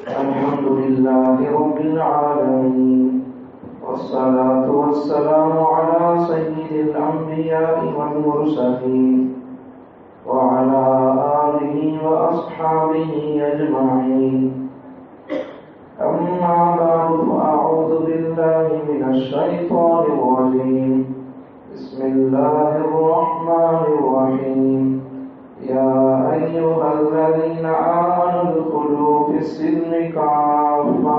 الحمد لله رب العالمين، والصلاة والسلام على سيد الأنبياء والمرسلين وعلى آله وأصحابه أجمعين. أما بعد، فأعوذ بالله من الشيطان الرجيم. بسم الله الرحمن الرحيم. يا أيها الذين آمنوا ادخلوا في السلم كافة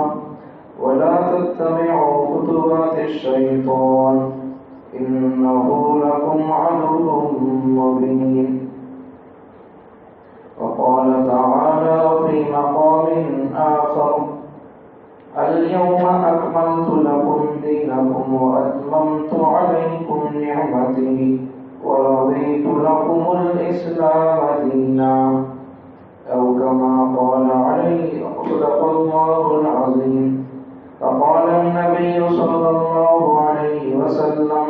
ولا تتبعوا خطوات الشيطان إنه لكم عدو مبين. وقال تعالى في مقام آخر: اليوم أكملت لكم دينكم وأتممت عليكم نعمتي ورضيت لكم الإسلام دينا، أو كما قال عليه صدق الله العظيم. فقال النبي صلى الله عليه وسلم: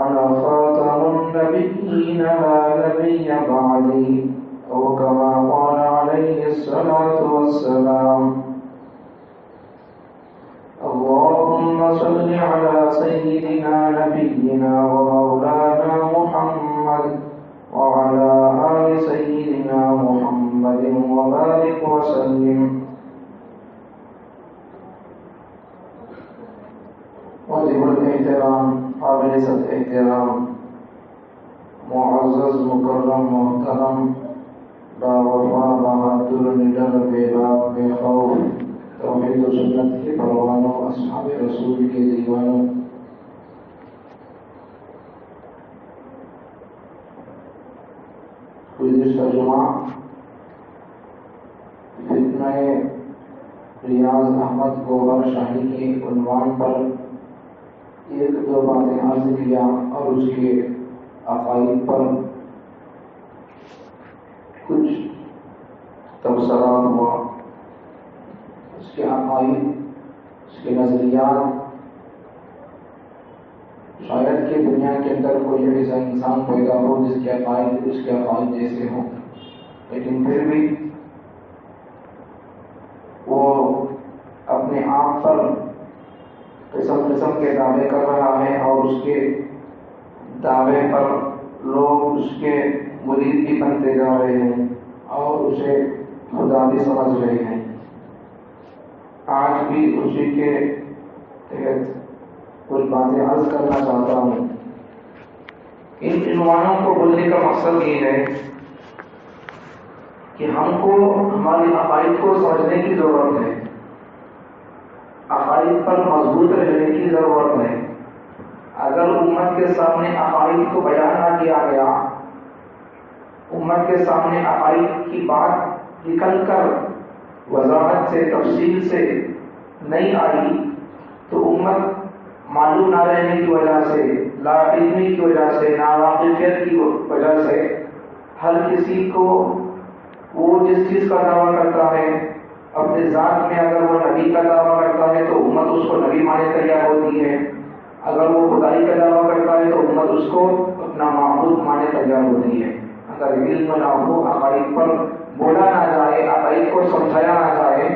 أنا خاتم النبيين لا نبي بعدي، أو كما قال عليه الصلاة والسلام. اللهم صل على سيدنا نبينا ومولانا محمد وعلى آل سيدنا محمد وبارك وسلم. واجب الاحترام، قابل صد احترام، معزز مکرم محترم، باوفا بہادر نڈر بے باک بے خوف، توحید و سنت کے پروانوں، اصحاب رسول کے دیوانوں، گزشتہ جمعہ فتنہ ریاض احمد گوہر شاہی کے عنوان پر ایک دو باتیں عرض کیا اور اس کے عقائد پر کچھ تبصرہ ہوا. اس کے عقائد، اس کے نظریات، شاید کہ دنیا کے اندر کوئی ایسا انسان پیدا ہو جس کے عقائد جیسے ہوں، لیکن پھر بھی وہ اپنے آپ پر قسم قسم کے دعوے کر رہا ہے اور اس کے دعوے پر لوگ اس کے مرید بھی بنتے جا رہے ہیں اور اسے خدا بھی سمجھ رہے ہیں. آج بھی اسی کے تحت کچھ باتیں عرض کرنا چاہتا ہوں. ان عنوانوں کو بولنے کا مقصد یہ ہے کہ ہم کو ہماری عقائد کو سمجھنے کی ضرورت ہے، عقائد پر مضبوط رہنے کی ضرورت ہے. اگر امت کے سامنے عقائد کو بیان نہ کیا گیا، امت کے سامنے عقائد کی بات نکل کر وضاحت سے، تفصیل سے نہیں آئی، تو امت معلوم نہ رہنے کی وجہ سے، لا علمی کی وجہ سے، ناواقفیت کی وجہ سے ہر کسی کو وہ جس چیز کا دعویٰ کرتا ہے، اپنے ذات میں اگر وہ نبی کا دعویٰ کرتا ہے تو امت اس کو نبی مانے تیار ہوتی ہے، اگر وہ خدائی کا دعویٰ کرتا ہے تو امت اس کو اپنا معبود مانے تیار ہوتی ہے. اگر علم نہ ہو، عقائد پر بولا نہ جائے، عقائد کو سمجھایا نہ جائے،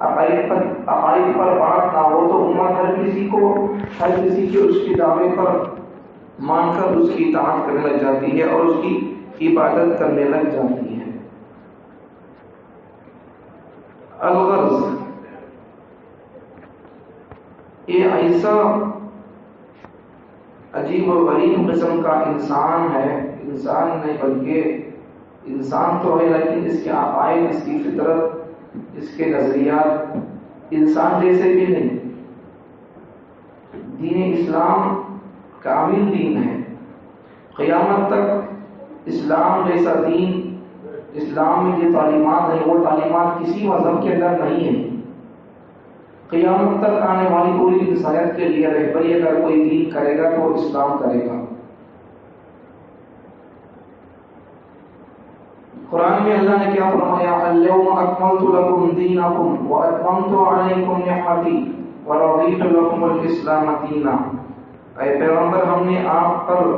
عقائد پر بات نہ ہو، تو امت ہر کسی کے اس کے دعوے پر مان کر اس کی اطاعت کرنے لگ جاتی ہے اور اس کی عبادت کرنے لگ جاتی ہے. الغرض، یہ ایسا عجیب و غریب قسم کا انسان ہے، انسان نہیں بلکہ انسان تو ہے لیکن اس کے عقائد، اس کی فطرت، اس کے نظریات انسان جیسے بھی نہیں. دین اسلام کامل دین ہے. قیامت تک اسلام جیسا دین، اسلام میں جو تعلیمات ہیں وہ تعلیمات کسی مذہب کے اندر نہیں ہیں. قیامت تک آنے والی پوری انسانیت کے لیے رہبری اگر کوئی دین کرے گا تو اسلام کرے گا. قرآن میں اللہ نے کیا فرمایا؟ اليوم اکملت لکم دینکم واتممت علیکم نعمتی ورضیت لکم الاسلام دینا. اے پیغمبر، ہم نے آپ پر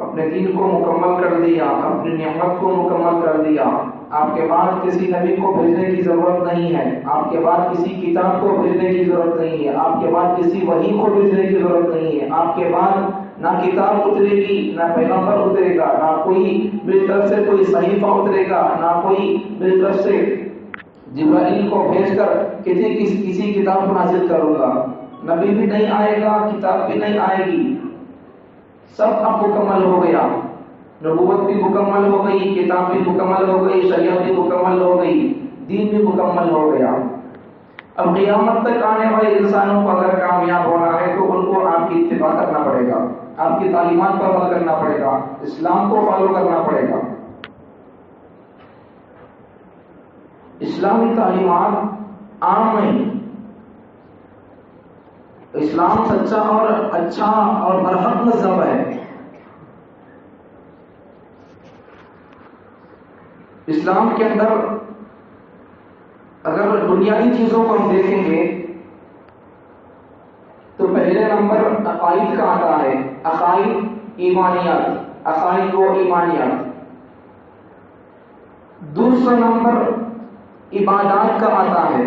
اپنے دین کو مکمل کر دیا، اپنی نعمت کو مکمل کر دیا، آپ کے بعد کسی نبی کو بھیجنے کی ضرورت نہیں ہے، آپ کے بعد کسی کتاب کو بھیجنے کی ضرورت نہیں ہے، آپ کے بعد کسی وحی کو بھیجنے کی ضرورت نہیں ہے، آپ کے بعد نہ کتاب اترے گی، نہ پیغمبر اترے گا، نہ کوئی میری طرف سے کوئی صحیفہ اترے گا، نہ کوئی میری طرف سے جبرائیل کو بھیج کر کسی کتاب کو نازل کروں گا۔ نبی بھی نہیں آئے گا، کتاب بھی نہیں آئے گی، سب اب مکمل ہو گیا۔ نبوت بھی مکمل ہو گئی، کتاب بھی مکمل ہو گئی، شریعت بھی مکمل ہو گئی، دین بھی مکمل ہو گیا۔ اب قیامت تک آنے والے انسانوں کو اگر کامیاب ہونا ہے تو ان کو آپ کی اتباع کرنا پڑے گا، آپ کی تعلیمات پر عمل کرنا پڑے گا، اسلام کو فالو کرنا پڑے گا۔ اسلامی تعلیمات عام نہیں، اسلام سچا اور اچھا اور برحق مذہب ہے۔ اسلام کے اندر اگر بنیادی چیزوں کو ہم دیکھیں گے تو پہلے نمبر عقائد کا آتا ہے، عقائد ایمانیات، عقائد و ایمانیات۔ دوسرا نمبر عبادات کا آتا ہے،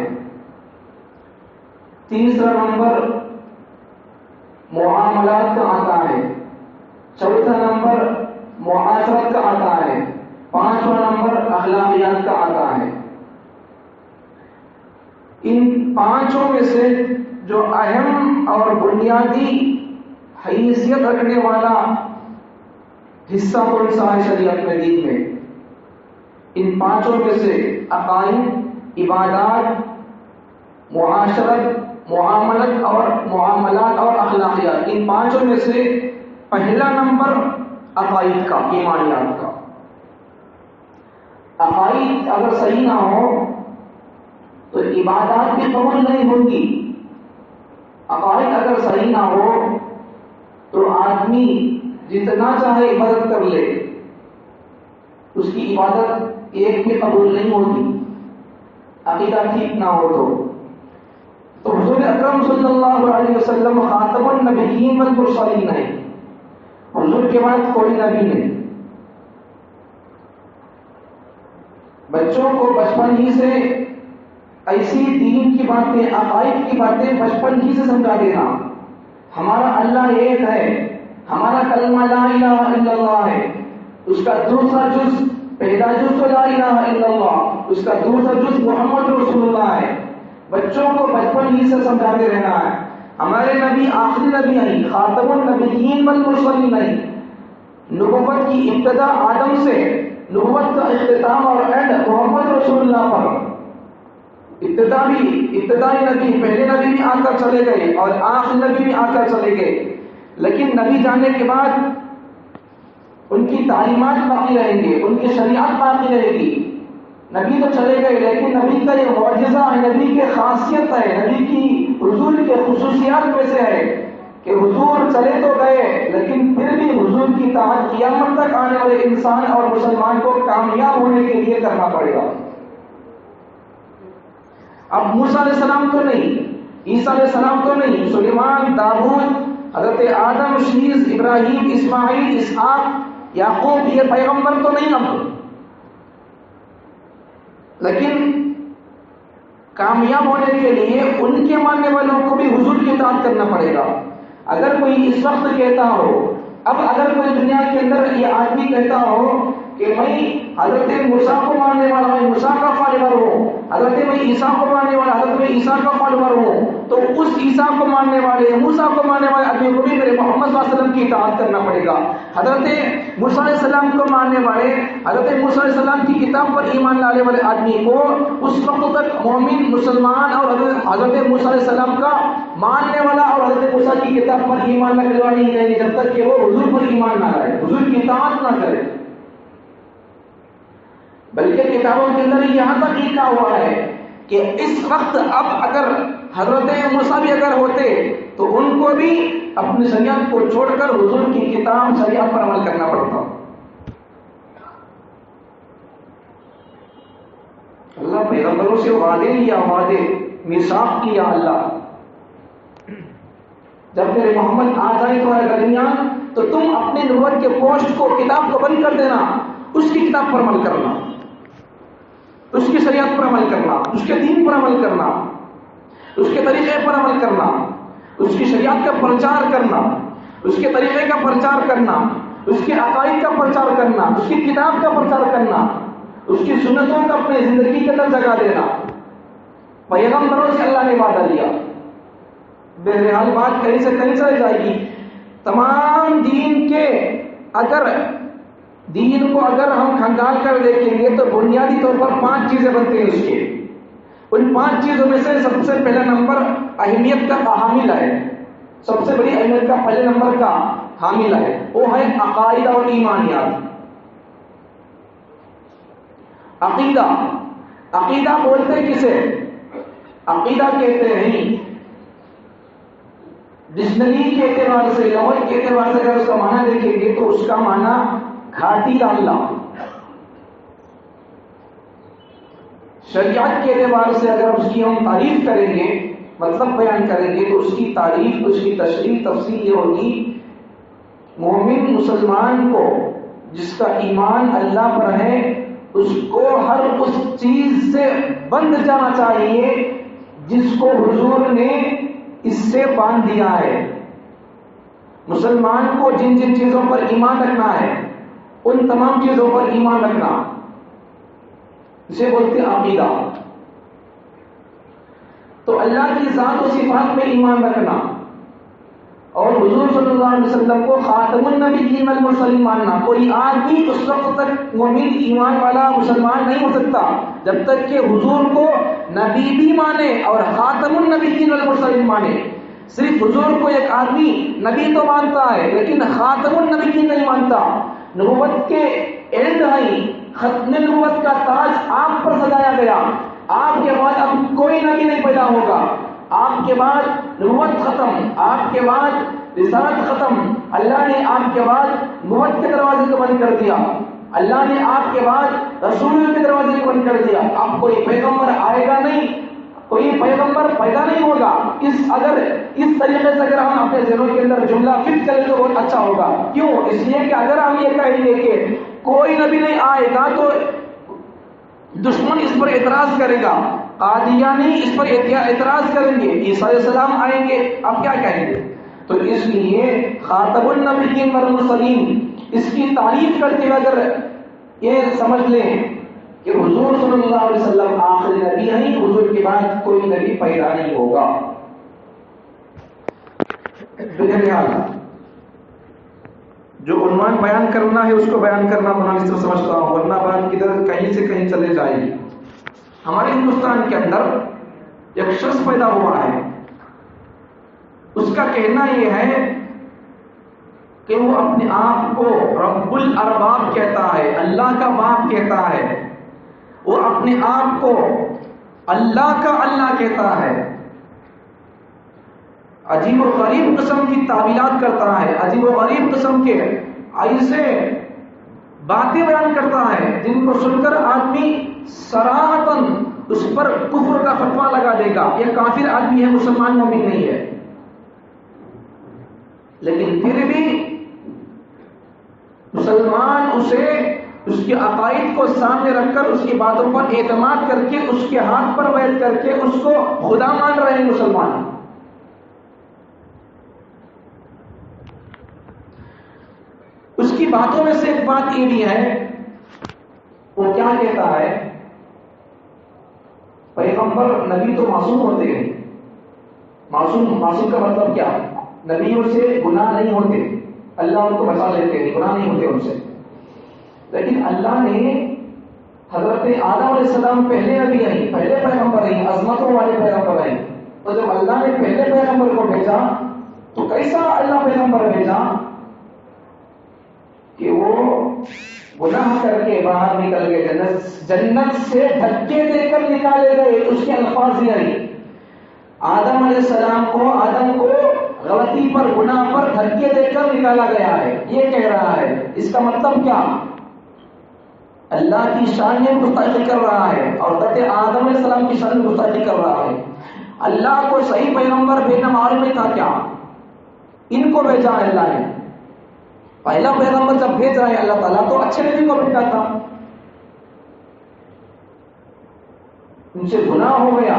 تیسرا نمبر معاملات کا آتا ہے، چوتھا نمبر معاشرت کا آتا ہے، پانچواں نمبر اخلاقیات کا آتا ہے۔ ان پانچوں میں سے جو اہم اور بنیادی حیثیت رکھنے والا حصہ کون سا ہے شریعت میں، دین میں؟ ان پانچوں میں سے عقائد، عبادات، معاشرت، معاملت اور معاملات اور اخلاقیات، ان پانچوں میں سے پہلا نمبر عقائد کا، ایمانیات کا۔ عقائد اگر صحیح نہ ہو تو عبادات بھی قبول نہیں ہوگی۔ عقائد اگر صحیح نہ ہو تو آدمی جتنا چاہے عبادت کر لے، اس کی عبادت ایک بھی قبول نہیں ہوگی، عقیدہ ٹھیک نہ ہو تو حضور اکرم صلی اللہ علیہ وسلم خاتم النبیین والمرسلین ہیں، حضور کے بعد کوئی نبی نہیں۔ بچوں کو بچپن ہی سے ایسی دین کی باتیں، عقائد کی باتیں بچپن ہی سے سمجھا دینا۔ ہمارا اللہ ایک ہے، ہمارا کلمہ لا الہ الا اللہ ہے، اس کا دوسرا جز، پہلا جز تو لا الہ الا اللہ، اس کا دوسرا جز محمد رسول اللہ ہے۔ بچوں کو بچپن ہی سے سمجھاتے رہنا ہے۔ ہمارے نبی آخری نبی ہیں، خاتم النبیین والمرسلین ہیں۔ نبوت کی ابتدا آدم سے، نبوت کا اختتام اور اینڈ محمد رسول اللہ پر۔ ابتدائی نبی، پہلے نبی بھی آ کر چلے گئے اور آخری نبی بھی آ کر چلے گئے، لیکن نبی جانے کے بعد ان کی تعلیمات باقی رہیں گے، ان کی شریعت باقی رہے گی۔ نبی تو چلے گئے لیکن نبی کا یہ معجزہ ہے، نبی کی خاصیت ہے، نبی کی حضور کے خصوصیات میں سے ہے کہ حضور چلے تو گئے لیکن پھر بھی حضور کی اطاعت قیامت تک آنے والے انسان اور مسلمان کو کامیاب ہونے کے لیے کرنا پڑے گا۔ اب موسیٰ علیہ السلام تو نہیں، عیسیٰ علیہ السلام تو نہیں، سلیمان، داؤد، حضرت آدم، شیس، ابراہیم، اسماعیل، اسحاق، یعقوب، یہ پیغمبر تو نہیں اب، لیکن کامیاب ہونے کے لیے ان کے ماننے والوں کو بھی حضور کی اطاعت کرنا پڑے گا۔ اگر کوئی اس وقت کہتا ہو، اب اگر کوئی دنیا کے اندر یہ آدمی کہتا ہو کہ میں حضرت موسیٰ کو ماننے والا، میں موسیٰ کا فالوور ہوں، حضرت میں عیسیٰ کو ماننے والا، حضرت میں عیسیٰ کا فالوور ہوں، تو اس عیسیٰ کو ماننے والے، موسیٰ کو ماننے والے آدمی کو بھی میرے محمد صلی اللہ علیہ وسلم کی اطاعت کرنا پڑے گا۔ حضرت موسیٰ علیہ السلام کو ماننے والے، حضرت موسیٰ علیہ السلام کی کتاب پر ایمان لانے والے آدمی کو اس وقت تک مومن، مسلمان اور حضرت موسیٰ علیہ السلام کا ماننے والا اور حضرت موسیٰ کی کتاب پر ایمان نہ کرنے نہیں کہیں گے جب تک کہ وہ حضور پر ایمان نہ لائے، حضور کی اطاعت نہ کرے۔ بلکہ کتابوں کے اندر یہاں تک لکھا ہوا ہے کہ اس وقت اب اگر حضرت موسیٰ بھی اگر ہوتے تو ان کو بھی اپنی شریعت کو چھوڑ کر حضور کی کتاب شریعت پر عمل کرنا پڑتا۔ اللہ پیغمبروں سے وعدے لیا، وعدے میثاق کیا اللہ، جب میرے محمد آ جائے تمہارے درمیان تو تم اپنے نبوت کے پوسٹ کو، کتاب کو بند کر دینا، اس کی کتاب پر عمل کرنا۔ اس کی شریعت پر عمل کرنا، اس کے دین پر عمل کرنا، اس کے طریقے پر عمل کرنا، اس کی شریعت کا پرچار کرنا، اس کے طریقے کا پرچار کرنا، اس کے عقائد کا پرچار کرنا، اس کی کتاب کا پرچار کرنا، اس کی سنتوں کا اپنے زندگی کے اندر جگہ دینا۔ پیغمبروں سے اللہ نے وعدہ لیا، بہرحال بات کہیں سے کہیں چل جائے گی۔ تمام دین کے دین کو اگر ہم کھنگال کر دیکھیں گے تو بنیادی طور پر 5 چیزیں بنتی ہیں اس کی۔ ان 5 چیزوں میں سے سب سے پہلا نمبر اہمیت کا حامل ہے، سب سے بڑی اہمیت کا پہلے نمبر کا حامل ہے، وہ ہے عقائد اور ایمانیات۔ عقیدہ بولتے کسے؟ عقیدہ کہتے ہیں ڈکشنری کے اعتبار سے، لغت کے اعتبار سے اگر اس کا معنی دیکھیں گے تو اس کا معنی گھاٹی ڈالنا۔ شریعت کے اعتبار سے اگر اس کی ہم تعریف کریں گے، مطلب بیان کریں گے، تو اس کی تعریف، اس کی تشریح، تفصیل یہ ہوگی، مومن مسلمان کو جس کا ایمان اللہ پر ہے اس کو ہر اس چیز سے بند جانا چاہیے جس کو حضور نے اس سے باندھ دیا ہے۔ مسلمان کو جن جن چیزوں پر ایمان رکھنا ہے ان تمام چیزوں پر ایمان رکھنا، اسے بولتے ہیں عقیدہ۔ تو اللہ کی ذات و صفات میں ایمان رکھنا اور حضور صلی اللہ علیہ وسلم کو خاتم النبیین والمرسلین ماننا۔ کوئی آدمی اس وقت تک مومن ایمان والا مسلمان نہیں ہو سکتا جب تک کہ حضور کو نبی بھی مانے اور خاتم النبیین والمرسلین مانے۔ صرف حضور کو ایک آدمی نبی تو مانتا ہے لیکن خاتم النبیین نہیں مانتا۔ نبوت کے اینڈ ہے، ختم نبوت کا تاج آپ پر سجایا گیا، آپ کے بعد اب کوئی نبی نہیں پیدا ہوگا، آپ کے بعد نبوت ختم، آپ کے بعد رسالت ختم، اللہ نے آپ کے بعد نبوت کے دروازے کو بند کر دیا، اللہ نے آپ کے بعد رسول کے دروازے کو بند کر دیا، اب کوئی پیغمبر آئے گا نہیں، کوئی پیغمبر پیدا نہیں ہوگا۔ اس طریقے سے اگر ہم اپنے ذہنوں کے اندر جملہ فٹ کریں تو بہت اچھا ہوگا۔ کیوں؟ اس لیے کہ اگر ہم یہ کہیں گے کہ کوئی نبی نہیں آئے گا تو دشمن اس پر اعتراض کرے گا، قادیانی اس پر اعتراض کریں گے، عیسیٰ علیہ السلام آئیں گے، اب کیا کہیں گے؟ تو اس لیے خاتم النبیین والمرسلین اس کی تعریف کرتے ہوئے اگر یہ سمجھ لیں کہ حضور صلی اللہ علیہ وسلم آخری نبی ہیں، حضور کے بعد کوئی نبی پیدا نہیں ہوگا۔ بہرحال جو عنوان بیان کرنا ہے اس کو بیان کرنا مناسب سمجھتا ہوں، ورنہ بات کدھر کہیں سے کہیں چلے جائے گی۔ ہمارے ہندوستان کے اندر ایک شخص پیدا ہوا ہے، اس کا کہنا یہ ہے کہ وہ اپنے آپ کو رب الارباب کہتا ہے، اللہ کا باپ کہتا ہے، وہ اپنے آپ کو اللہ کا اللہ کہتا ہے، عجیب و غریب قسم کی تعویلات کرتا ہے، عجیب و غریب قسم کے ایسے باتیں بیان کرتا ہے جن کو سن کر آدمی صراحتاً اس پر کفر کا فتویٰ لگا دے گا، یہ کافر آدمی ہے، مسلمان مومن نہیں ہے۔ لیکن پھر بھی مسلمان اسے اس کے عقائد کو سامنے رکھ کر اس کی باتوں پر اعتماد کر کے اس کے ہاتھ پر بیٹھ کر کے اس کو خدا مان رہے ہیں مسلمان۔ اس کی باتوں میں سے ایک بات یہ بھی ہے، وہ کیا کہتا ہے، پیغمبر نبی تو معصوم ہوتے ہیں، معصوم کا مطلب کیا؟ نبیوں سے گناہ نہیں ہوتے، اللہ ان کو بچا لیتے ہیں، گناہ نہیں ہوتے ان سے۔ لیکن اللہ نے حضرت آدم علیہ السلام پہلے نبی ہیں، پہلے پیغمبر ہیں، عظمتوں والے پیغمبر ہیں، تو جب اللہ نے پہلے پیغمبر کو بھیجا تو کیسا اللہ پیغمبر بھیجا کہ وہ گناہ کر کے باہر نکل گئے، جنت سے دھکے دے کر نکالے گئے۔ اس کے الفاظ یہ ہیں، آدم علیہ السلام کو، آدم کو غلطی پر، گناہ پر دھکے دے کر نکالا گیا ہے، یہ کہہ رہا ہے۔ اس کا مطلب کیا؟ اللہ کی شان میں گستاخی کر رہا ہے اور حضرت آدم علیہ السلام کی شان میں گستاخی کر رہا ہے۔ اللہ کو صحیح پیغمبر بھیجنا معلوم نہیں تھا کیا؟ ان کو بھیجا ہے اللہ نے۔ پہلا پیغمبر جب بھیج رہا ہے اللہ تعالیٰ تو اچھے نبی کو بھیجا تھا، ان سے گناہ ہو گیا،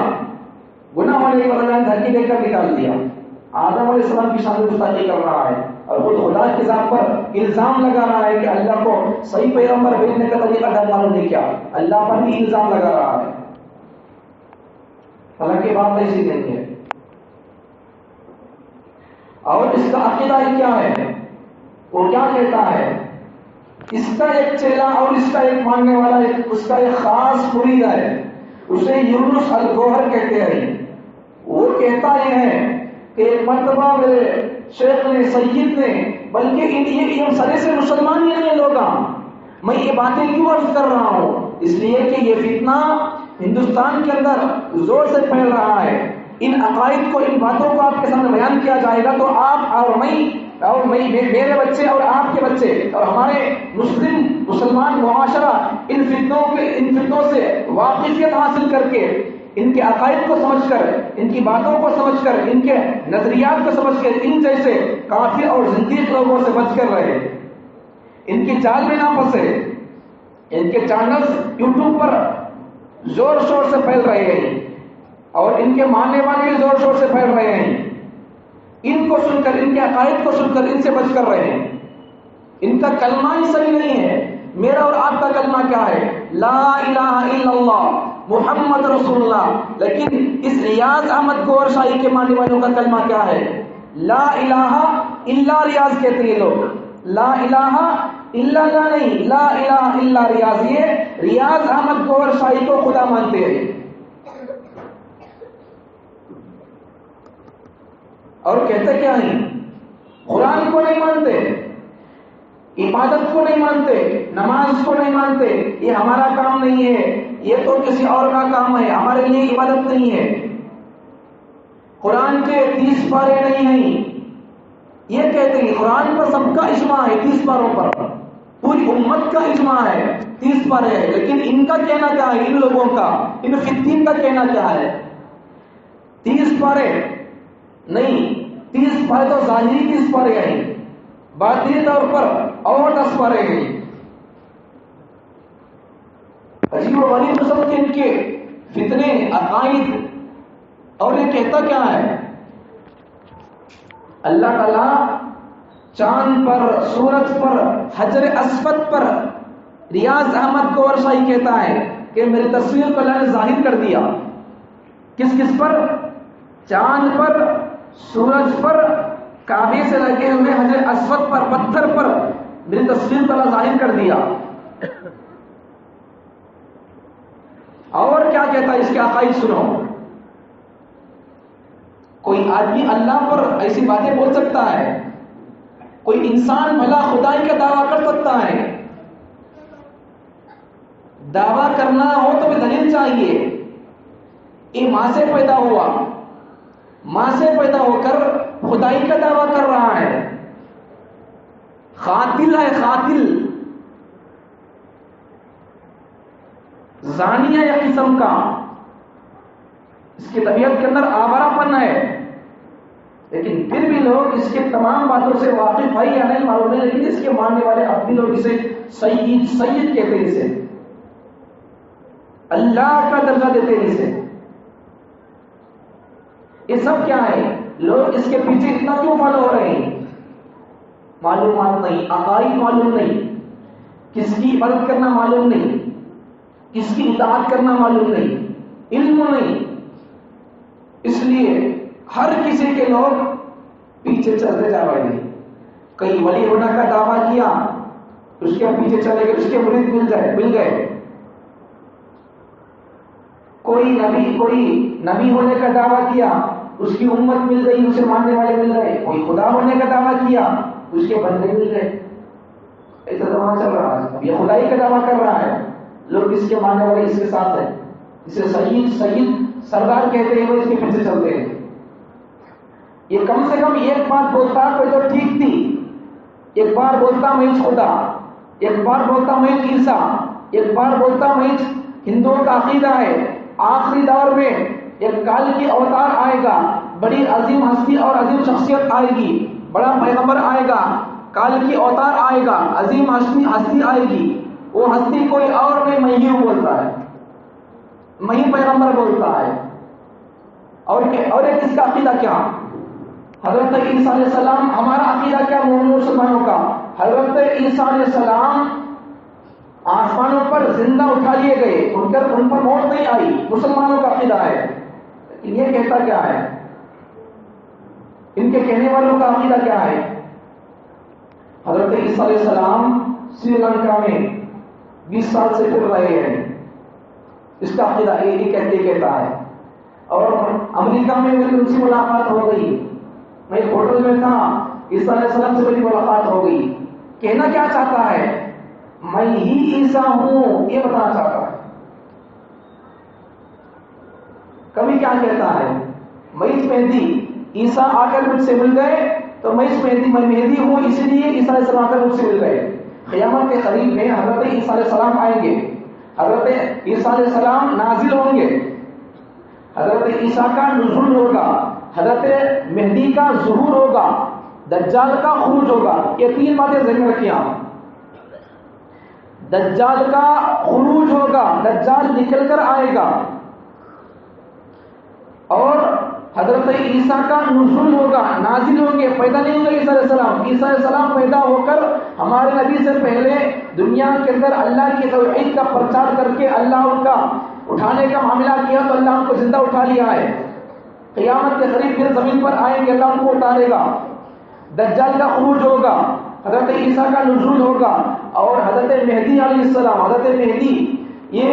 گناہ ہونے کے بعد اللہ نے دھرتی دے کر نکال دیا. آدم علیہ السلام کی شان گستاخی کر رہا ہے اور خود خدا کی ذات پر الزام لگا رہا ہے کہ اللہ کو صحیح پیغمبر بھیجنے کا طریقہ ڈھنگ معلوم نہیں کیا. اللہ پر بھی الزام لگا رہا ہے، حالانکہ بات ایسی نہیں ہے. اور اس کا عقیدہ کیا ہے؟ وہ کیا کہتا ہے؟ اس کا ایک چیلا اور اس کا ایک ماننے والا اس کا ایک خاص مرید ہے، اسے یونس الگوہر کہتے ہیں. وہ کہتا یہ ہے کہ ایک مرتبہ میرے شیخ نے، سید نے، بلکہ یہ سرے سے مسلمان ہی نہیں لوگ، میں یہ باتیں کیوں عرض کر رہا ہوں؟ اس لیے کہ یہ فتنہ ہندوستان کے اندر زور سے پھیل رہا ہے. ان عقائد کو، ان باتوں کو آپ کے سامنے بیان کیا جائے گا تو آپ اور میں میرے بچے اور آپ کے بچے اور ہمارے مسلمان معاشرہ ان فتنوں سے واقفیت حاصل کر کے، ان کے عقائد کو سمجھ کر، ان کی باتوں کو سمجھ کر، ان کے نظریات کو سمجھ کر ان جیسے کافر اور زندیق لوگوں سے بچ کر رہے، ان کی چال میں نہ پھنسے. ان کے چینلز یوٹیوب پر زور شور سے پھیل رہے ہیں اور ان کے ماننے والے بھی زور شور سے پھیل رہے ہیں. ان کو سن کر، ان کے عقائد کو سن کر ان سے بچ کر رہے ہیں. ان کا کلمہ ہی صحیح نہیں ہے. میرا اور آپ کا کلمہ کیا ہے؟ لا الہ الا اللہ محمد رسول اللہ. لیکن اس ریاض احمد گوہر شاہی کے ماننے والوں کا کلمہ کیا ہے؟ لا الہ الا ریاض کہتے ہیں لوگ. لا الہ الا اللہ نہیں، لا الہ الا ریاض. یہ ریاض احمد گوہر شاہی کو خدا مانتے ہیں اور کہتے کیا ہیں؟ قرآن کو نہیں مانتے، عبادت کو نہیں مانتے، نماز کو نہیں مانتے. یہ ہمارا کام نہیں ہے، یہ تو کسی اور کا کام ہے، ہمارے لیے عبادت نہیں ہے. قرآن کے 30 پارے نہیں ہیں. یہ کہتے ہیں قرآن پر سب کا اجماع ہے، 30 پاروں پر پوری امت کا اجماع ہے، 30 پارے ہے. لیکن ان کا کہنا کیا ہے؟ ان لوگوں کا، ان فتین کا کہنا کیا ہے؟ 30 پارے نہیں، 30 پارے تو ظاہری 30 پارے ہیں، باطنی طور پر اور 10 پارے ہیں. عجیب و غریب قسم کے ان کے فتنے، عقائد. اور یہ کہتا کیا ہے؟ اللہ تعالیٰ چاند پر، سورج پر، حجر اسود پر، ریاض احمد گوہر شاہی کہتا ہے کہ میری تصویر کو اللہ نے ظاہر کر دیا. کس پر؟ چاند پر، سورج پر، کعبے سے لگے ہوئے حجر اسود پر، پتھر پر میری تصویر کو اللہ ظاہر کر دیا. اور کیا کہتا ہے؟ اس کے عقائد سنو. کوئی آدمی اللہ پر ایسی باتیں بول سکتا ہے؟ کوئی انسان بھلا خدائی کا دعویٰ کر سکتا ہے؟ دعویٰ کرنا ہو تو بھی دلیل چاہیے. یہ ماں سے پیدا ہوا، ماں سے پیدا ہو کر خدائی کا دعویٰ کر رہا ہے. قاتل ہے، قاتل، زانیہ یا قسم کا. اس کی طبیعت کے اندر آوارہ پن ہے، لیکن پھر بھی لوگ اس کے تمام باتوں سے واقف ہے یا نہیں معلوم نہیں. لیکن اس کے ماننے والے اپنی لوگ اسے سید کہتے ہیں، اسے اللہ کا درجہ دیتے ہیں. اسے یہ سب کیا ہے؟ لوگ اس کے پیچھے اتنا کیوں فالو ہو رہے ہیں؟ معلومات نہیں، عقائد معلوم نہیں، کس کی عبادت کرنا معلوم نہیں، کس کی اطاعت کرنا معلوم نہیں، علم نہیں. اس لیے ہر کسی کے لوگ پیچھے چلتے جا رہے ہیں. کئی ولی ہونے کا دعویٰ کیا، اس کے پیچھے چلے گئے، اس کے مرید مل گئے. کوئی نبی ہونے کا دعویٰ کیا، اس کی امت مل گئی، اسے ماننے والے مل گئے. کوئی خدا ہونے کا دعویٰ کیا، اس کے بندے مل گئے. ایسا زمانہ چل رہا ہے. یہ خدائی کا دعویٰ کر رہا ہے، لوگ اس کے ماننے والے اس کے ساتھ ہیں. اسے سید سردار کہتے ہیں، وہ اس کے پیچھے چلتے ہیں. یہ کم سے کم ایک بات بولتا کوئی تو ٹھیک تھی. ایک بار بولتا میں خدا، ایک بار بولتا میں عیسیٰ، ایک بار بولتا میں ہندوؤں کا عقیدہ ہے آخری دور میں ایک کال کی اوتار آئے گا، بڑی عظیم ہستی اور عظیم شخصیت آئے گی، بڑا پیغمبر آئے گا، کال کی اوتار آئے گا، عظیم ہستی آئے گی. وہ ہستی کوئی اور نہیں، میں یوں بولتا ہے. وہی پیغمبر بولتا ہے. اور ایک اس کا عقیدہ کیا؟ حضرت عیسیٰ علیہ السلام، ہمارا عقیدہ کیا مومن مسلمانوں کا؟ حضرت عیسیٰ علیہ السلام آسمانوں پر زندہ اٹھا لیے گئے، ان پر موت نہیں آئی، مسلمانوں کا عقیدہ ہے. یہ کہتا کیا ہے؟ ان کے کہنے والوں کا عقیدہ کیا ہے؟ حضرت عیسیٰ علیہ السلام سری لنکا میں 20 سال سے پھر رہے ہیں، اس کا عقیدہ یہ کہتا ہے. اور امریکہ میں میری ان سے ملاقات ہو گئی، میں ایک ہوٹل میں تھا، عیسیٰ علیہ السلام سے میری ملاقات ہو گئی. کہنا کیا چاہتا ہے؟ میں ہی عیسیٰ ہوں، یہ بتانا چاہتا ہے. کبھی کیا کہتا ہے؟ میں اس مہدی، عیسیٰ آ کر مجھ سے مل گئے تو میں اس مہدی ہوں، اسی لیے عیسیٰ علیہ السلام آ کر مجھ سے مل گئے. قیامت کے قریب میں حضرت عیسیٰ علیہ السلام آئیں گے، حضرت عیسیٰ علیہ السلام نازل ہوں گے، حضرت عیسیٰ کا نزول ہوگا، حضرت مہدی کا ظہور ہوگا، دجال کا خروج ہوگا. یہ 3 باتیں ذہن میں رکھیں آپ. دجال کا خروج ہوگا، دجال نکل کر آئے گا، اور حضرت عیسیٰ کا نزول ہوگا، نازل ہوں گے. پیدا نہیں ہوں گے عیسیٰ علیہ السلام. عیسیٰ علیہ السلام پیدا ہو کر ہمارے نبی سے پہلے دنیا کے اندر اللہ کی توحید کا پرچار کر کے اللہ ان کا اٹھانے کا معاملہ کیا تو اللہ ان کو زندہ اٹھا لیا ہے. قیامت کے قریب پھر زمین پر آئیں گے، اللہ ان کو اتارے گا. دجال کا خروج ہوگا، حضرت عیسیٰ کا نزول ہوگا، اور حضرت مہدی علیہ السلام، حضرت مہدی یہ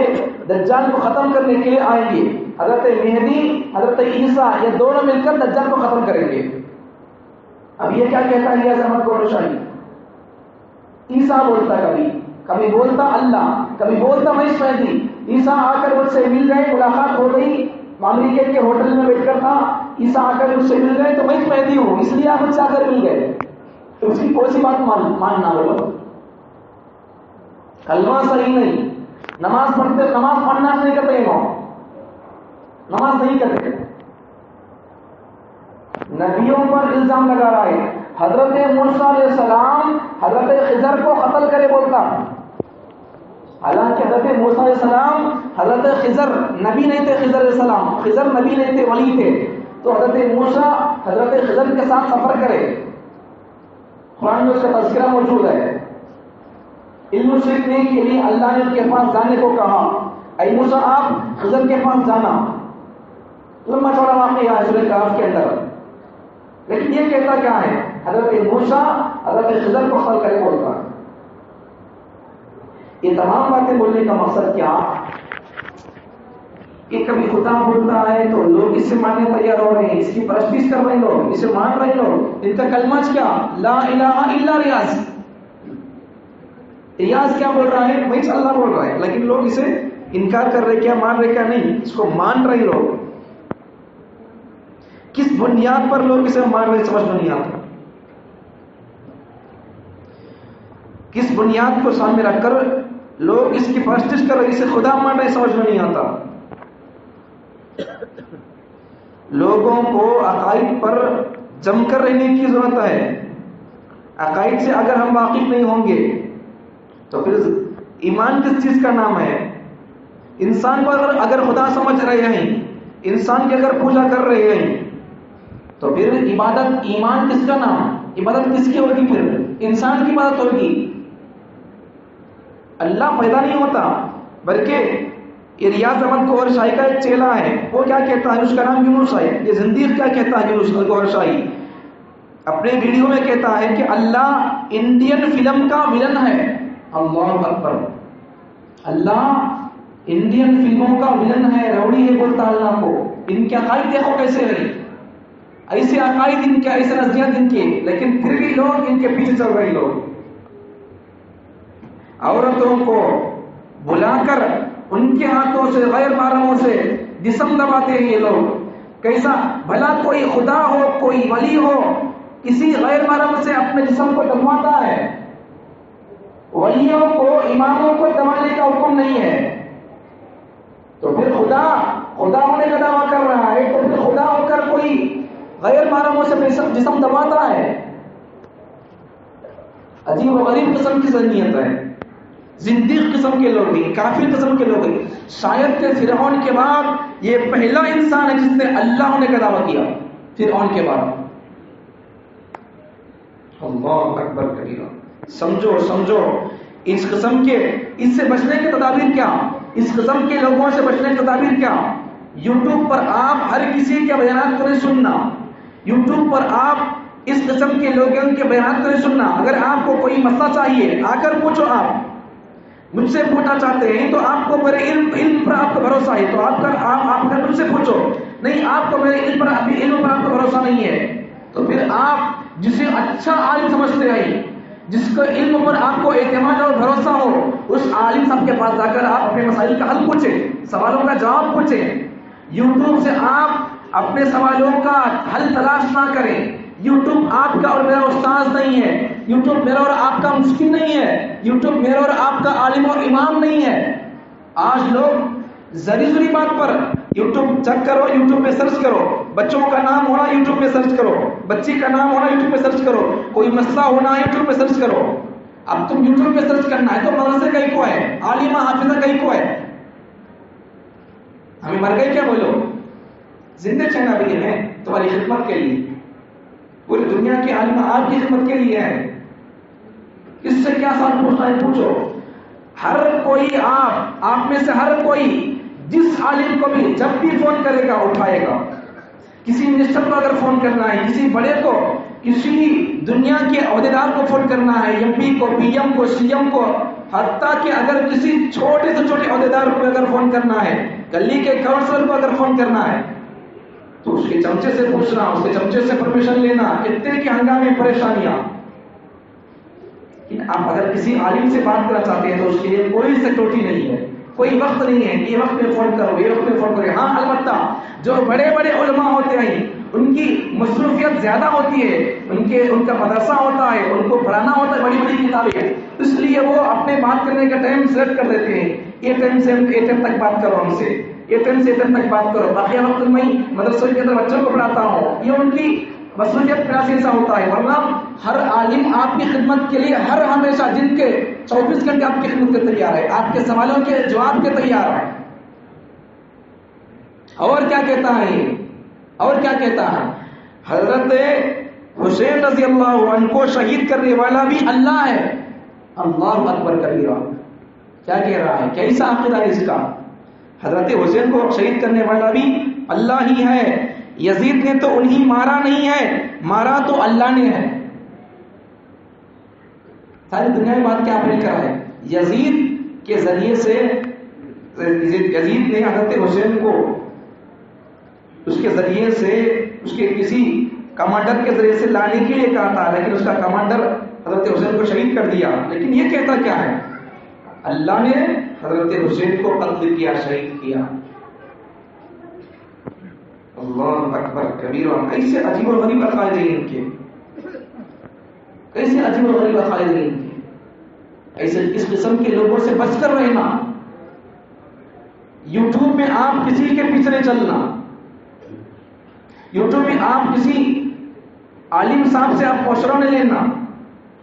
دجال کو ختم کرنے کے لیے آئیں گے. حضرت مہدی، حضرت عیسیٰ، یہ دونوں مل کر دجال کو ختم کریں گے. اب یہ کیا کہتا ہے الیاس احمد گوہر شاہی؟ عیسیٰ بولتا کبھی بولتا اللہ، کبھی بولتا میں اس مہدی. عیسیٰ آ کر مجھ سے مل گئے، ملاقات ہو گئی، امریکہ کے ہوٹل میں بیٹھ کر تھا، عیسیٰ آ کر مجھ سے مل گئے تو میں اس مہدی ہوں، اس لیے آپ مجھ سے آ کر مل گئے. تو اس کی کوئی سی بات ماننا ہوگا. کلمہ صحیح نہیں، نماز پڑھنا نہیں کرتے، نماز نہیں کرتے، نبیوں پر الزام لگا رہا ہے. حضرت موسیٰ علیہ السلام حضرت خضر کو قتل کرے بولتا، حالانکہ حضرت موسیٰ علیہ السلام حضرت خضر نبی نہیں تھے. خضر علیہ السلام خضر نبی نہیں تھے، ولی تھے. تو حضرت موسیٰ حضرت خضر کے ساتھ سفر کرے، قرآن میں اس کا تذکرہ موجود ہے. علم سیکھنے کے لیے اللہ نے ان کے پاس جانے کو کہا، اے موسیٰ آپ خضر کے پاس جانا. لمبا چوڑا واقعہ ہے سورہ کہف کے اندر. لیکن یہ کہتا کیا ہے؟ حضرت موسیٰ حضرت خضر کو قتل کرے بولتا. یہ تمام باتیں بولنے کا مقصد کیا کہ کبھی خدا بولتا ہے تو لوگ اس سے ماننے تیار ہو رہے ہیں، اس کی پرستش کر رہے لوگ، اسے مان رہے لوگ. ان کا کلمہ کیا؟ لا الہ الا ریاض. ریاض کیا بول رہا ہے؟ وہی اللہ بول رہا ہے، لیکن لوگ اسے انکار کر رہے، کیا مان رہے کیا نہیں، اس کو مان رہے لوگ. کس بنیاد پر لوگ اسے مان رہے سمجھ میں نہیں آتا. کس بنیاد کو سامنے رکھ کر لوگ اس کی پرستش کر رہے، اسے خدا مان رہے سمجھ میں نہیں آتا. لوگوں کو عقائد پر جم کر رہنے کی ضرورت ہے. عقائد سے اگر ہم واقف نہیں ہوں گے تو پھر ایمان کس چیز کا نام ہے؟ انسان کو اگر خدا سمجھ رہے ہیں، انسان کی اگر پوجا کر رہے ہیں تو پھر عبادت، ایمان کس کا نام؟ عبادت کس کی ہوگی؟ پھر انسان کی عبادت ہوگی. اللہ پیدا نہیں ہوتا، بلکہ یہ ریاض احمد گوہر شاہی کا ایک چیلا ہے، وہ کیا کہتا ہے، اس کا نام یونس ہے. یہ زندیق کیا کہتا ہے یونس گوہر شاہی؟ اپنے ویڈیو میں کہتا ہے کہ اللہ انڈین فلم کا ولن ہے. اللہ اکبر. اللہ انڈین فلموں کا ولن ہے، روڑی ہے بولتا اللہ کو. ان کے عقائد دیکھو کیسے ہے، ایسے عقائد ان کے، ایسے نظریات ان کے، لیکن پھر بھی لوگ ان کے پیچھے چل رہے. لوگ عورتوں کو بلا کر ان کے ہاتھوں سے، غیر محرموں سے جسم دباتے ہیں یہ لوگ. کیسا بھلا کوئی خدا ہو، کوئی ولی ہو، کسی غیر محرم سے اپنے جسم کو دبواتا ہے؟ ولیوں کو، اماموں کو دبانے کا حکم نہیں ہے. تو پھر خدا ہونے کا دعویٰ کر رہا ہے، تو پھر خدا ہو کر کوئی غیر محرموں سے جسم دباتا ہے. عجیب و غریب قسم کی ذہنیت ہے. زندیق قسم کے لوگ ہیں، کافر قسم کے لوگ ہیں. شاید کہ فرعون کے بعد یہ پہلا انسان ہے جس نے اللہ ہونے کا دعویٰ کیا، فرعون کے بعد. اللہ اکبر کبیرہ. سمجھو اس قسم کے، اس سے بچنے کے تدابیر کیا، اس قسم کے لوگوں سے بچنے کے تدابیر کیا. یوٹیوب پر آپ ہر کسی کے بیانات کو نہیں سننا. یوٹیوب پر آپ اس قسم کے لوگوں کے بیانات کو نہیں سننا. اگر آپ کو کوئی مسئلہ چاہیے آ کر پوچھو. آپ مجھ سے پوچھنا چاہتے ہیں تو آپ کو میرے علم پر آپ کو بھروسہ ہے تو آپ اگر مجھ سے پوچھو. نہیں، آپ کو میرے علم پر آپ کو بھروسہ نہیں ہے تو پھر آپ جسے اچھا عالم سمجھتے ہیں، جس کو علم پر آپ کو اعتماد اور بھروسہ ہو، اس عالم صاحب کے پاس جا کر آپ اپنے مسائل کا حل پوچھیں، سوالوں کا جواب پوچھیں. یوٹیوب سے آپ اپنے سوالوں کا حل تلاش نہ کریں. یوٹیوب آپ کا اور میرا استاذ نہیں ہے. یوٹیوب میرا اور آپ کا مفتی نہیں ہے. یوٹیوب میرا اور آپ کا عالم اور امام نہیں ہے. آج لوگ ذری بات پر یوٹیوب چیک کرو، یوٹیوب پہ سرچ کرو، بچوں کا نام ہونا یوٹیوب پہ سرچ کرو، بچی کا نام ہونا یوٹیوب پہ سرچ کرو، کوئی مسئلہ ہونا یوٹیوب پہ سرچ کرو. اب تم یوٹیوب پہ سرچ کرنا ہے تو مدرسے کا ہی کو ہے، عالمہ حافظہ کا ہی کو ہے. ہمیں مر گئے کیا بولو؟ زندہ چہنا بھی ہے تمہاری خدمت کے لیے. پوری دنیا کے عالمہ آپ کی خدمت کے لیے ہے. اس سے کیا سوال پوچھنا ہے پوچھو. ہر کوئی آپ میں سے ہر کوئی جس عالم کو بھی جب بھی فون کرے گا اٹھائے گا. کسی منسٹر کو اگر فون کرنا ہے، کسی بڑے کو، کسی دنیا کے عہدیدار کو فون کرنا ہے، ایم پی کو، پی ایم کو، سی ایم کو، حتیٰ کہ اگر کسی چھوٹے سے چھوٹے عہدیدار کو اگر فون کرنا ہے، گلی کے کاؤنسلر کو اگر فون کرنا ہے تو اس کے چمچے سے پوچھنا، اس کے چمچے سے پرمیشن لینا، اتنے کے ہنگامے پریشانیاں. آپ اگر کسی عالم سے بات کرنا چاہتے ہیں تو اس کے لیے کوئی سیکورٹی نہیں ہے، کوئی وقت نہیں ہے کہ یہ وقت میں فون کرو، یہ وقت میں فون کرو. ہاں البتہ جو بڑے بڑے علماء ہوتے ہیں ان کی مصروفیت زیادہ ہوتی ہے، ان کا مدرسہ ہوتا ہے، ان کو پڑھانا ہوتا ہے، بڑی بڑی کتابیں، اس لیے وہ اپنے بات کرنے کا ٹائم سلیکٹ کر دیتے ہیں. یہ ٹائم سے یہ ٹائم تک بات کرو ہم سے، یہ ٹائم سے یہ ٹائم تک بات کرو. باقی وقت میں مدرسوں کے اندر بچوں کو پڑھاتا ہوں. یہ ان کی مصروفیت کا ایسا ہوتا ہے. ورنہ ہر عالم آپ کی خدمت کے لیے ہر ہمیشہ دن کے 24 گھنٹے آپ کی خدمت کے تیار ہے، آپ کے سوالوں کے جواب کے تیار ہے. اور کیا کہتا ہے، اور کیا کہتا ہے؟ حضرت حسین رضی اللہ عنہ کو شہید کرنے والا بھی اللہ ہے. اللہ اکبر کبیرہ. کیا کہہ رہا ہے؟ کیسا عقیدہ ہے اس کا؟ حضرت حسین کو شہید کرنے والا بھی اللہ ہی ہے. یزید نے تو انہیں مارا نہیں ہے، مارا تو اللہ نے ہے. ساری دنیا میں بات کیا اپنے کر ہے؟ یزید کے ذریعے سے، یزید نے حضرت حسین کو اس کے ذریعے سے، اس کے کسی کمانڈر کے ذریعے سے لانے کے لیے کہا تھا، لیکن اس کا کمانڈر حضرت حسین کو شہید کر دیا. لیکن یہ کہتا کیا ہے؟ اللہ نے حضرت حسین کو قتل کیا، شہید کیا. اللہ اکبر کبیرہ. کیسے عجیب و غریب عقائد ہیں ان کے، کیسے عجیب و غریب عقائد ہیں ان کے. ایسے اس قسم کے لوگوں سے بچ کر رہنا. یوٹیوب میں آپ کسی کے پیچھے نہیں چلنا. یوٹیوب میں آپ کسی عالم صاحب سے آپ مشورہ نہیں لینا.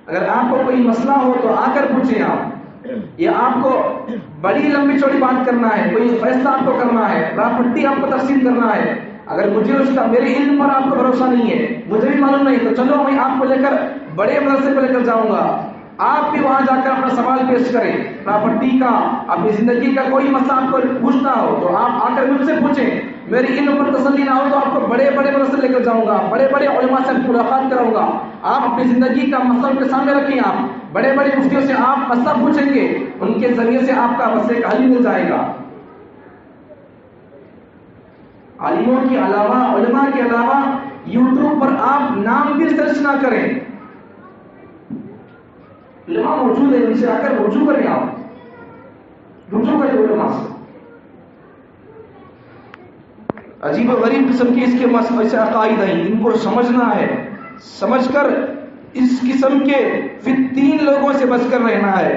اگر آپ کو کوئی مسئلہ ہو تو آ کر پوچھیں. آپ یا آپ کو بڑی لمبی چوڑی بات کرنا ہے، کوئی فیصلہ آپ کو کرنا ہے، پراپرٹی آپ کو تقسیم کرنا ہے، اگر مجھے اس کا، میرے علم پر آپ کو بھروسہ نہیں ہے، مجھے بھی معلوم نہیں، تو چلو میں آپ کو لے کر بڑے مدرسے کو لے کر جاؤں گا. آپ بھی وہاں جا کر اپنا سوال پیش کریں، پراپرٹی کا، اپنی زندگی کا کوئی مسئلہ آپ کو پوچھنا ہو تو آپ آ کر مجھ سے پوچھیں. میری علم پر تسلی نہ ہو تو آپ کو بڑے بڑے مدرسے لے کر جاؤں گا، بڑے بڑے علماء سے ملاقات کراؤں گا. آپ اپنی زندگی کا مسئلہ ان کے سامنے رکھیں. آپ بڑے بڑے مفتیوں سے آپ مسئلہ پوچھیں گے، ان کے ذریعے سے آپ کا مسئلے کا حل مل جائے گا. عالموں کے علاوہ، علماء کے علاوہ یوٹیوب پر آپ نام بھی سرچ نہ کریں. علماء موجود ہیں، ان سے آ کر رجوع کریں. آپ رجوع کریں علماء سے. عجیب و غریب قسم کے اس کے ایسے عقائد ہیں، ان کو سمجھنا ہے. سمجھ کر اس قسم کے فتین لوگوں سے بچ کر رہنا ہے.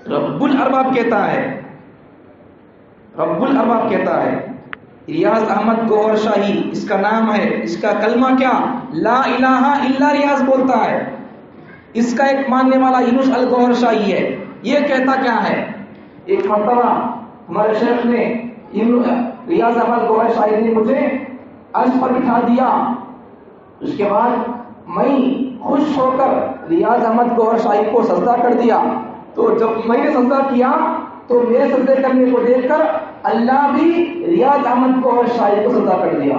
رب الارباب کہتا ہے، رب الارباب کہتا ہے، ریاض احمد گوہر شاہی اس کا نام ہے، اس کا کلمہ کیا؟ لا الہ الا ریاض بولتا ہے. اس کا ایک ماننے والا یونس الگوہر شاہی ہے. یہ کہتا کیا ہے؟ ایک مرتبہ ہمارے شیخ نے ریاض احمد گوہر شاہد نے مجھے عرش پر بٹھا دیا. اس کے بعد میں خوش ہو کر ریاض احمد گوہر شاہد کو سجدہ کر دیا. تو جب میں نے سجدہ کیا تو میرے سجدے کرنے کو دیکھ کر اللہ بھی ریاض احمد گوہر شاہد کو سجدہ کر دیا.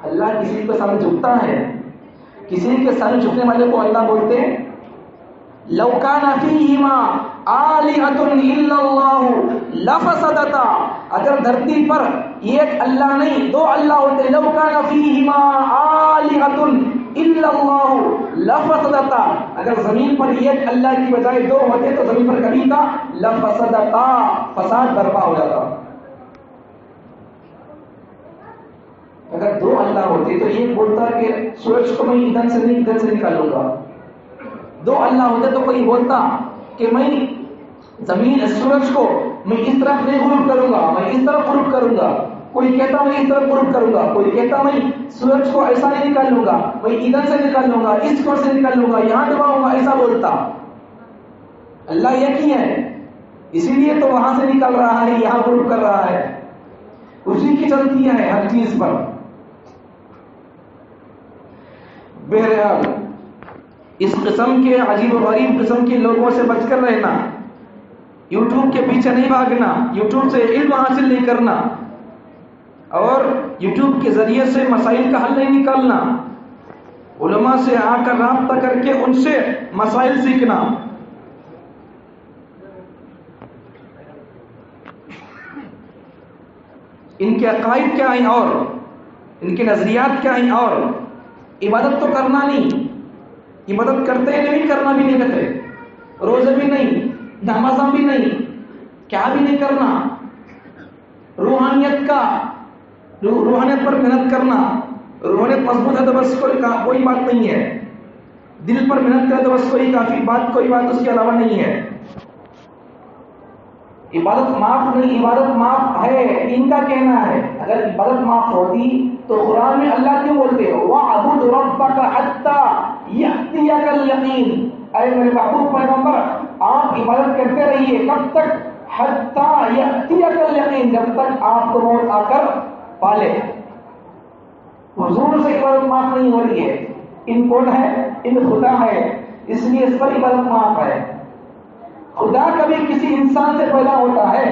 اللہ کسی کے سامنے جھکتا ہے؟ کسی کے سامنے جھکنے والے کو اللہ بولتے ہیں لو کان فیہما آلہۃ الا اللہ لفسدتا. اگر دھرتی پر ایک اللہ نہیں دو اللہ ہوتے، لو کان فیہما آلہۃ الا اللہ لفسدتا، اگر زمین پر ایک اللہ کی بجائے دو ہوتے تو زمین پر کبھی کا لفسدتا، فساد برپا ہو جاتا. اگر دو اللہ ہوتے تو ایک بولتا کہ سورج کو میں ادھر سے نہیں ادھر سے نکالوں گا. دو اللہ ہوتے تو کوئی بولتا کہ میں زمین سورج کو میں اس طرف نہیں غروب کروں گا، میں اس طرف غروب کروں گا. کوئی کہتا میں اس طرف غروب کروں گا، کوئی کہتا میں سورج کو ایسا نہیں نکالوں گا، میں ادھر سے نکالوں گا، اس کور سے نکالوں گا، یہاں ڈباؤں گا، ایسا بولتا. اللہ ایک ہی ہے، اسی لیے تو وہاں سے نکال رہا ہے، یہاں غروب کر رہا ہے، اسی کی چلتی ہے ہر چیز پر. بہرحال اس قسم کے عجیب و غریب قسم کے لوگوں سے بچ کر رہنا، یوٹیوب کے پیچھے نہیں بھاگنا، یوٹیوب سے علم حاصل نہیں کرنا، اور یوٹیوب کے ذریعے سے مسائل کا حل نہیں نکالنا. علماء سے آ کر رابطہ کر کے ان سے مسائل سیکھنا. ان کے عقائد کیا ہیں اور ان کے نظریات کیا ہیں، اور عبادت تو کرنا نہیں، عبادت کرتے ہیں نہیں، کرنا بھی نہیں کرتے، روزے بھی نہیں، نمازاں بھی نہیں، کیا بھی نہیں کرنا. روحانیت پر محنت کرنا، روحانیت مضبوط ہے تو بس کوئی بات نہیں ہے، دل پر محنت کرے تو بس کوئی کافی بات، کوئی بات اس کے علاوہ نہیں ہے. عبادت معاف نہیں، عبادت معاف ہے ان کا کہنا ہے. اگر عبادت معاف ہوتی تو قرآن میں اللہ کیوں بولتے ہو وَاعْبُدْ رَبَّكَ حَتَّى يَأْتِيَكَ الْيَقِينُ. اے میرے محبوب پیغمبر آپ عبادت کرتے رہیے، کب تک؟ حَتَّى يَأْتِيَكَ الْيَقِينُ، جب تک آپ کو موت آ کر پالے. حضور سے عبادت معاف نہیں ہو رہی ہے. ان کون ہے؟ ان خدا ہے، اس لیے اس پر عبادت معاف ہے. خدا کبھی کسی انسان سے پیدا ہوتا ہے؟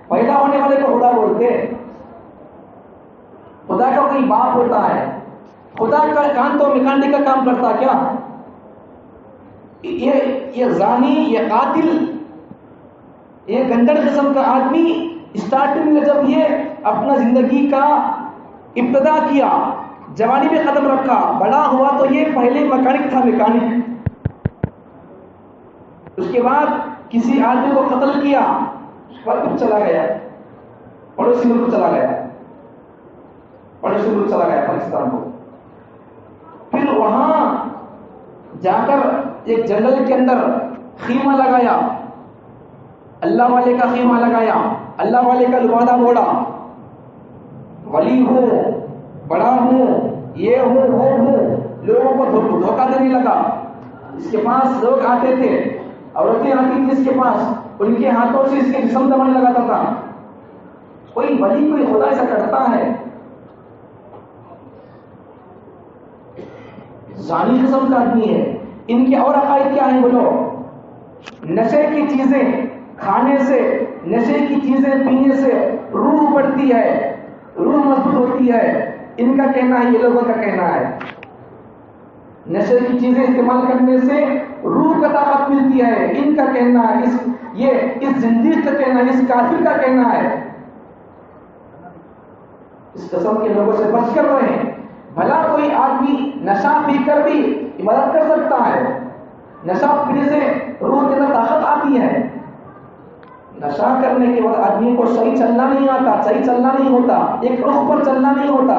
پیدا ہونے والے کو خدا بولتے. خدا کا کوئی باپ ہوتا ہے؟ خدا کا کام تو میکانک کا کام کرتا کیا؟ یہ زانی، یہ قاتل، یہ گندڑ قسم کا آدمی اسٹارٹنگ میں جب یہ اپنا زندگی کا ابتدا کیا، جوانی میں قدم رکھا، بڑا ہوا تو یہ پہلے میکانک تھا، میکانک. اس کے بعد کسی آدمی کو قتل کیا، اس کے بعد چلا گیا پڑوسی ملک چلا گیا، پڑوسی ملک چلا گیا پاکستان کو. پھر وہاں جا کر ایک جنگل کے اندر خیمہ لگایا، اللہ والے کا خیمہ لگایا، اللہ والے کا لبادہ موڑا، ولی ہوں، بڑا ہوں، یہ ہوں، وہ ہوں، لوگوں کو دھوکہ دینے لگا. اس کے پاس لوگ آتے تھے، عورتیں آتی تھی اس کے پاس، ان کے ہاتھوں سے اس کے جسم دبانے لگاتا تھا. کوئی ولی، کوئی خدا ایسا کرتا ہے؟ زانی قسم کا آدمی ہے. ان کے اور عقائد کیا ہیں بولو؟ نشے کی چیزیں کھانے سے، نشے کی چیزیں پینے سے روح بڑھتی ہے، روح مضبوط ہوتی ہے. ان کا کہنا ہے، یہ لوگوں کا کہنا ہے نشے کی چیزیں استعمال کرنے سے روح کا طاقت ملتی ہے. ان کا کہنا ہے، اس زندگی کا کہنا ہے، اس کافر کا کہنا ہے. اس قسم کے لوگوں سے بچ کر رہیں. بھلا کوئی آدمی نشہ پی کر بھی عبادت کر سکتا ہے؟ نشہ پینے سے روح کے اندر طاقت آتی ہے. نشہ کرنے کے بعد آدمی کو صحیح چلنا نہیں آتا، صحیح چلنا نہیں ہوتا، ایک رخ پر چلنا نہیں ہوتا.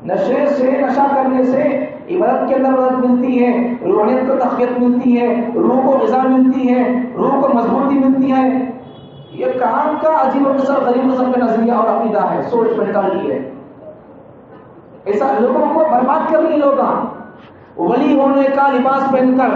نشے سے، نشہ کرنے سے عبادت کے اندر مدد ملتی ہے، روحانیت کو تقویت ملتی ہے، روح کو غذا ملتی ہے، روح کو مضبوطی ملتی ہے. یہ کام کا عجیب و غریب قسم کا نظریہ اور عقیدہ ہے، سوچ میں ڈالی ہے. ایسا لوگوں کو برباد کر رہی لوگ. ولی ہونے کا لباس پہن کر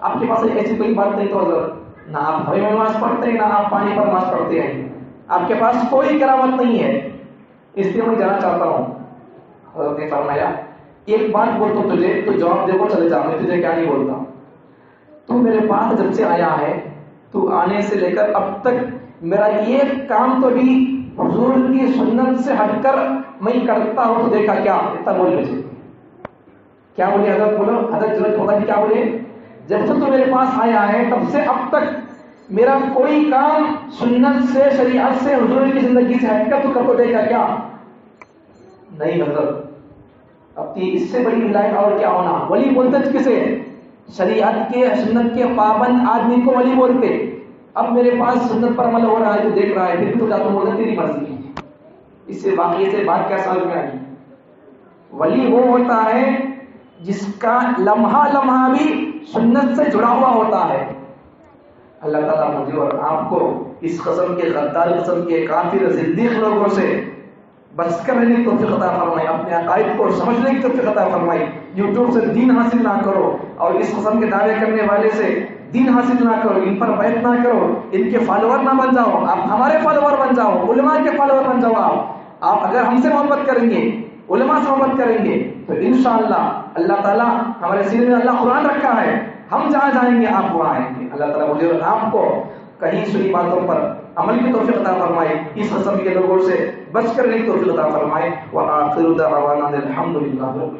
آپ کے پاس ایسی کوئی بات نہیں تو حضرت نہ آپ گھر میں نماز پڑھتے ہیں نہ آپ پانی پر نماز پڑھتے ہیں, آپ کے پاس کوئی کرامت نہیں ہے, اس لیے میں جانا چاہتا ہوں. حضرت نے فرمایا ایک بات بولتا ہوں تجھے, تو جواب دے کو چلے جا, میں تجھے کیا نہیں بولتا. تو میرے پاس جب سے آیا ہے تو آنے سے لے کر اب تک میرا یہ کام تو بھی حضور کی سنت سے ہٹ کر میں کرتا ہوں, تو دیکھا کیا اتنا بول مجھے کیا بولے حضرت, بولو حضرت ضرورت ہوگا کہ کیا بولے, جب سے تو میرے پاس آیا ہے تب سے اب تک میرا کوئی کام سنت سے شریعت سے حضور کی زندگی سے ہٹ کر تو کر کو دیکھا کیا نہیں حضرت. اب اس سے بڑی ولایت اور کیا ہونا. ولی بولتے کسے, شریعت کے سنت کے پابند آدمی کو ولی بولتے. اب میرے پاس سنت پر عمل ہو رہا ہے تو دیکھ رہا ہے, پھر تو جاتا بولتا تیری مرضی. اس سے واقعی سے بات کیا سمجھ میں آئی. ولی وہ ہوتا ہے جس کا لمحہ لمحہ بھی سنت سے جڑا ہوا ہوتا ہے. اللہ تعالیٰ مجھے اور آپ کو اس قسم کے غدار قسم کے کافر زندیق لوگوں سے بچ کر رہنے کی توفیق عطا فرمائے, اپنے عقائد کو سمجھنے کی توفیق عطا فرمائے. یوٹیوب سے دین حاصل نہ کرو اور اس قسم کے دعوے کرنے والے سے دین حاصل نہ کرو, ان پر بیعت نہ کرو, ان کے فالوور نہ بن جاؤ. آپ ہمارے فالوور بن جاؤ, علماء کے فالوور بن جاؤ. آپ اگر ہم سے محبت کریں گے, علماء سے محبت کریں گے, تو انشاءاللہ اللہ تعالیٰ ہمارے سینے میں اللہ قرآن رکھا ہے, ہم جہاں جائیں گے آپ وہاں آئیں گے. اللہ تعالیٰ مجھے اور آپ کو کہیں سنی باتوں پر عمل کی توفیق عطا فرمائے, اس قسم کے لوگوں سے بچ کر نہیں توفیق عطا فرمائے. وآخر دعوانا الحمدللہ.